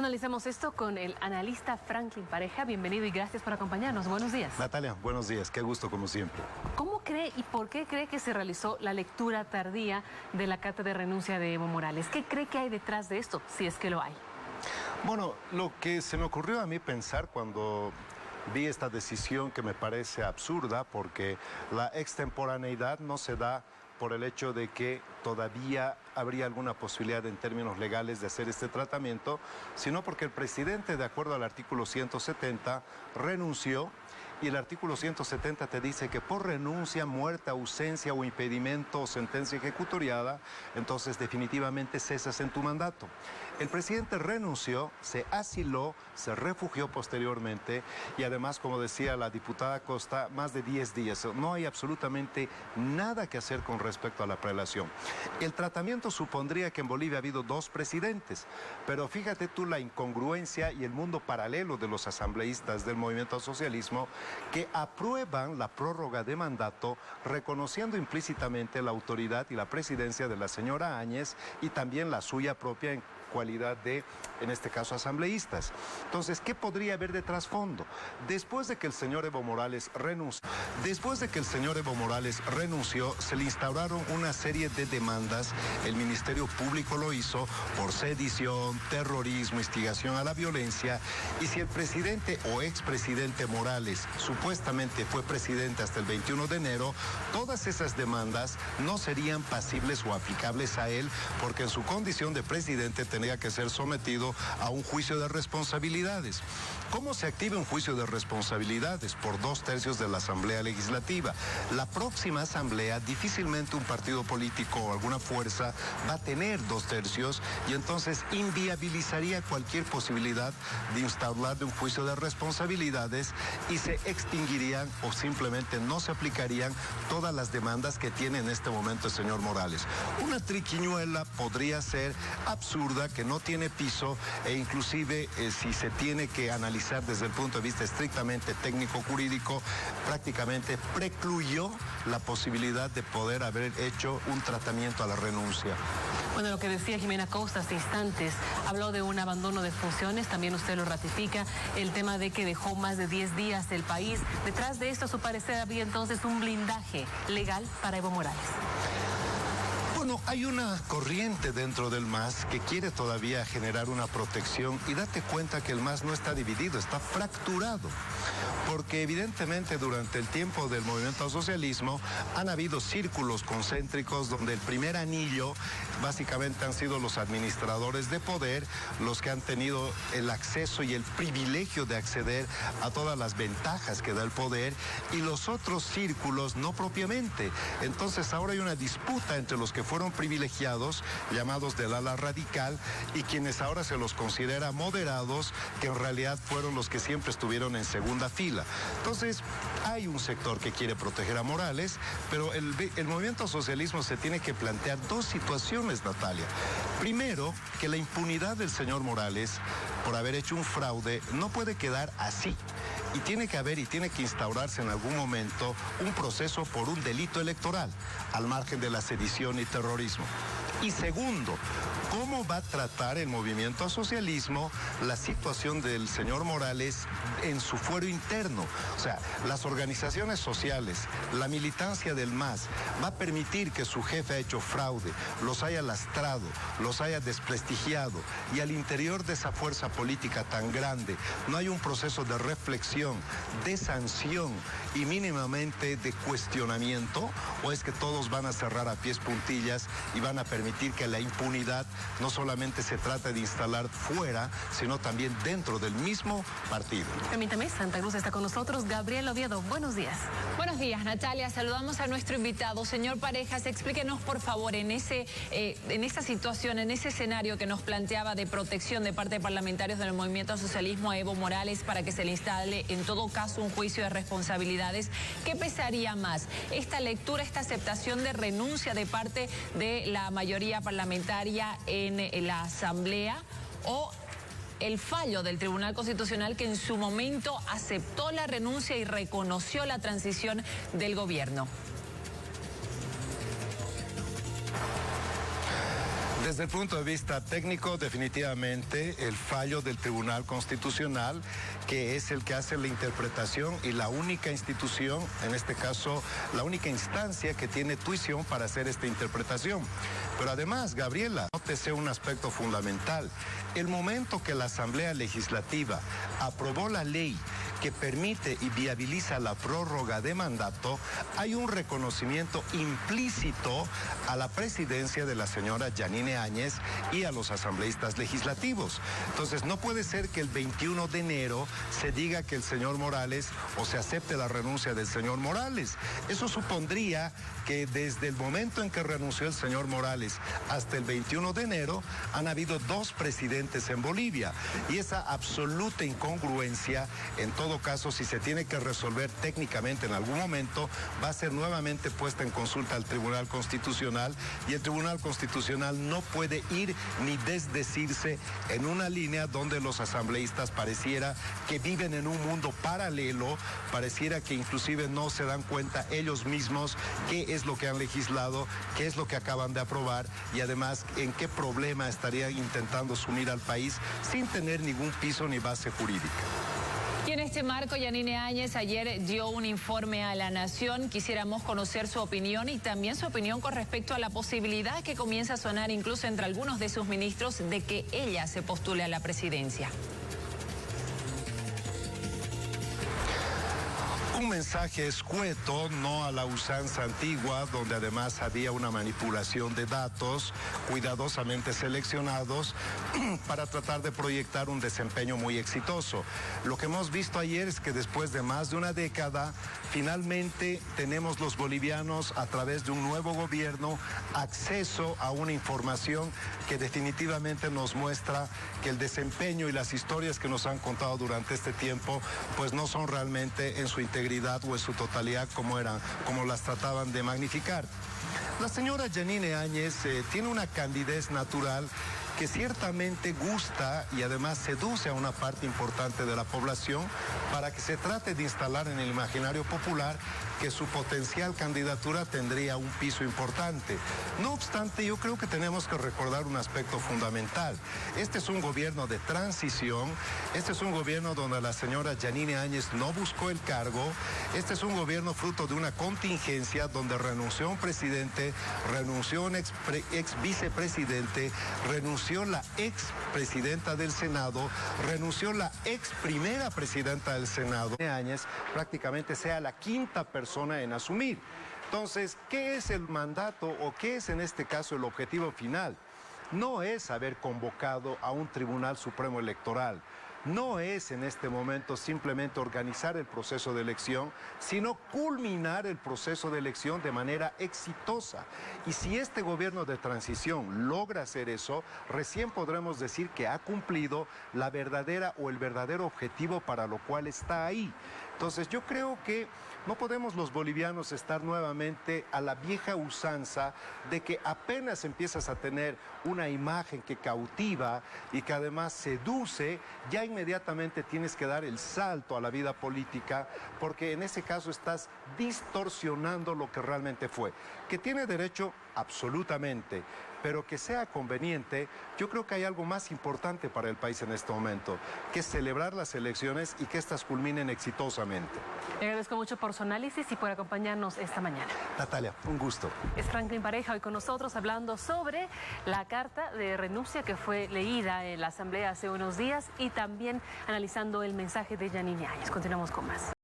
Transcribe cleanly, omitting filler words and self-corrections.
Analicemos esto con el analista Franklin Pareja. Bienvenido y gracias por acompañarnos. Buenos días. Natalia, buenos días. Qué gusto como siempre. ¿Cómo cree y por qué cree que se realizó la lectura tardía de la carta de renuncia de Evo Morales? ¿Qué cree que hay detrás de esto, si es que lo hay? Bueno, lo que se me ocurrió a mí pensar cuando vi esta decisión, que me parece absurda, porque la extemporaneidad no se da por el hecho de que todavía habría alguna posibilidad en términos legales de hacer este tratamiento, sino porque el presidente, de acuerdo al artículo 170, renunció. Y el artículo 170 te dice que por renuncia, muerte, ausencia o impedimento o sentencia ejecutoriada, entonces definitivamente cesas en tu mandato. El presidente renunció, se asiló, se refugió posteriormente y además, como decía la diputada Costa, más de 10 días. No hay absolutamente nada que hacer con respecto a la prelación. El tratamiento supondría que en Bolivia ha habido 2 presidentes, pero fíjate tú la incongruencia y el mundo paralelo de los asambleístas del movimiento al socialismo, que aprueban la prórroga de mandato reconociendo implícitamente la autoridad y la presidencia de la señora Áñez y también la suya propia en cualidad de, en este caso, asambleístas. Entonces, ¿qué podría haber de trasfondo? Después de que el señor Evo Morales renunció, se le instauraron una serie de demandas. El Ministerio Público lo hizo por sedición, terrorismo, instigación a la violencia. Y si el presidente o expresidente Morales supuestamente fue presidente hasta el 21 de enero, todas esas demandas no serían pasibles o aplicables a él, porque en su condición de presidente tenía que ser sometido a un juicio de responsabilidades. ¿Cómo se activa un juicio de responsabilidades? Por 2/3 de la Asamblea Legislativa. La próxima Asamblea, difícilmente un partido político o alguna fuerza va a tener 2/3 y entonces inviabilizaría cualquier posibilidad de instaurar un juicio de responsabilidades y se extinguirían o simplemente no se aplicarían todas las demandas que tiene en este momento el señor Morales. Una triquiñuela podría ser absurda, que no tiene piso e inclusive si se tiene que analizar desde el punto de vista estrictamente técnico-jurídico, prácticamente precluyó la posibilidad de poder haber hecho un tratamiento a la renuncia. Bueno, lo que decía Jimena Costa hace instantes, habló de un abandono de funciones, también usted lo ratifica, el tema de que dejó más de 10 días el país. Detrás de esto, a su parecer, había entonces un blindaje legal para Evo Morales. Bueno, hay una corriente dentro del MAS que quiere todavía generar una protección y date cuenta que el MAS no está dividido, está fracturado. Porque evidentemente durante el tiempo del movimiento al socialismo han habido círculos concéntricos donde el primer anillo básicamente han sido los administradores de poder, los que han tenido el acceso y el privilegio de acceder a todas las ventajas que da el poder, y los otros círculos no propiamente. Entonces ahora hay una disputa entre los que fueron privilegiados, llamados del ala radical, y quienes ahora se los considera moderados, que en realidad fueron los que siempre estuvieron en segunda fila. Entonces, hay un sector que quiere proteger a Morales, pero el movimiento socialismo se tiene que plantear 2 situaciones, Natalia. Primero, que la impunidad del señor Morales por haber hecho un fraude no puede quedar así. Y tiene que haber y tiene que instaurarse en algún momento un proceso por un delito electoral, al margen de la sedición y terrorismo. Y segundo, ¿cómo va a tratar el movimiento al socialismo la situación del señor Morales en su fuero interno? O sea, las organizaciones sociales, la militancia del MAS, va a permitir que su jefe ha hecho fraude, los haya lastrado, los haya desprestigiado, y al interior de esa fuerza política tan grande no hay un proceso de reflexión, de sanción y mínimamente de cuestionamiento? ¿O es que todos van a cerrar a pies puntillas y van a permitir que la impunidad no solamente se trata de instalar fuera, sino también dentro del mismo partido? Permítame, Santa Cruz está con nosotros. Gabriel Oviedo, buenos días. Buenos días, Natalia. Saludamos a nuestro invitado. Señor Parejas, explíquenos, por favor, en esa situación, en ese escenario que nos planteaba de protección de parte de parlamentarios del movimiento al socialismo a Evo Morales para que se le instale, en todo caso, un juicio de responsabilidades, ¿qué pesaría más? ¿Esta lectura, esta aceptación de renuncia de parte de la mayoría parlamentaria en la Asamblea, o el fallo del Tribunal Constitucional, que en su momento aceptó la renuncia y reconoció la transición del gobierno? Desde el punto de vista técnico, definitivamente el fallo del Tribunal Constitucional, que es el que hace la interpretación y la única institución, en este caso, la única instancia que tiene tuición para hacer esta interpretación. Pero además, Gabriela, nótese un aspecto fundamental. El momento que la Asamblea Legislativa aprobó la ley que permite y viabiliza la prórroga de mandato, hay un reconocimiento implícito a la presidencia de la señora Yanine Áñez y a los asambleístas legislativos. Entonces, no puede ser que el 21 de enero se diga que el señor Morales o se acepte la renuncia del señor Morales. Eso supondría que desde el momento en que renunció el señor Morales hasta el 21 de enero han habido 2 presidentes en Bolivia, y esa absoluta incongruencia, en todo caso, si se tiene que resolver técnicamente en algún momento, va a ser nuevamente puesta en consulta al Tribunal Constitucional, y el Tribunal Constitucional no puede ir ni desdecirse en una línea donde los asambleístas pareciera que viven en un mundo paralelo, pareciera que inclusive no se dan cuenta ellos mismos qué es lo que han legislado, qué es lo que acaban de aprobar, y además en qué problema estarían intentando sumir al país sin tener ningún piso ni base jurídica. Y en este marco, Yanine Áñez ayer dio un informe a la Nación. Quisiéramos conocer su opinión y también su opinión con respecto a la posibilidad que comienza a sonar incluso entre algunos de sus ministros de que ella se postule a la presidencia. Un mensaje escueto, no a la usanza antigua, donde además había una manipulación de datos cuidadosamente seleccionados para tratar de proyectar un desempeño muy exitoso. Lo que hemos visto ayer es que después de más de una década, finalmente tenemos los bolivianos, a través de un nuevo gobierno, acceso a una información que definitivamente nos muestra que el desempeño y las historias que nos han contado durante este tiempo, pues no son realmente en su integridad o en su totalidad como las trataban de magnificar. La señora Yanine Áñez tiene una candidez natural que ciertamente gusta y además seduce a una parte importante de la población para que se trate de instalar en el imaginario popular que su potencial candidatura tendría un piso importante. No obstante, yo creo que tenemos que recordar un aspecto fundamental. Este es un gobierno de transición, este es un gobierno donde la señora Yanine Áñez no buscó el cargo, este es un gobierno fruto de una contingencia donde renunció un presidente, renunció un ex vicepresidente, renunció la ex presidenta del Senado, renunció la ex primera presidenta del Senado. Áñez prácticamente sea la 5ª persona en asumir. Entonces, ¿qué es el mandato o qué es en este caso el objetivo final? No es haber convocado a un Tribunal Supremo Electoral. No es en este momento simplemente organizar el proceso de elección, sino culminar el proceso de elección de manera exitosa. Y si este gobierno de transición logra hacer eso, recién podremos decir que ha cumplido la verdadera o el verdadero objetivo para lo cual está ahí. Entonces yo creo que no podemos los bolivianos estar nuevamente a la vieja usanza de que apenas empiezas a tener una imagen que cautiva y que además seduce, ya inmediatamente tienes que dar el salto a la vida política, porque en ese caso estás distorsionando lo que realmente fue. Que tiene derecho absolutamente, pero que sea conveniente, yo creo que hay algo más importante para el país en este momento, que es celebrar las elecciones y que éstas culminen exitosamente. Le agradezco mucho por su análisis y por acompañarnos esta mañana. Natalia, un gusto. Es Franklin Pareja hoy con nosotros hablando sobre la carta de renuncia que fue leída en la Asamblea hace unos días y también analizando el mensaje de Yanine Áñez. Continuamos con más.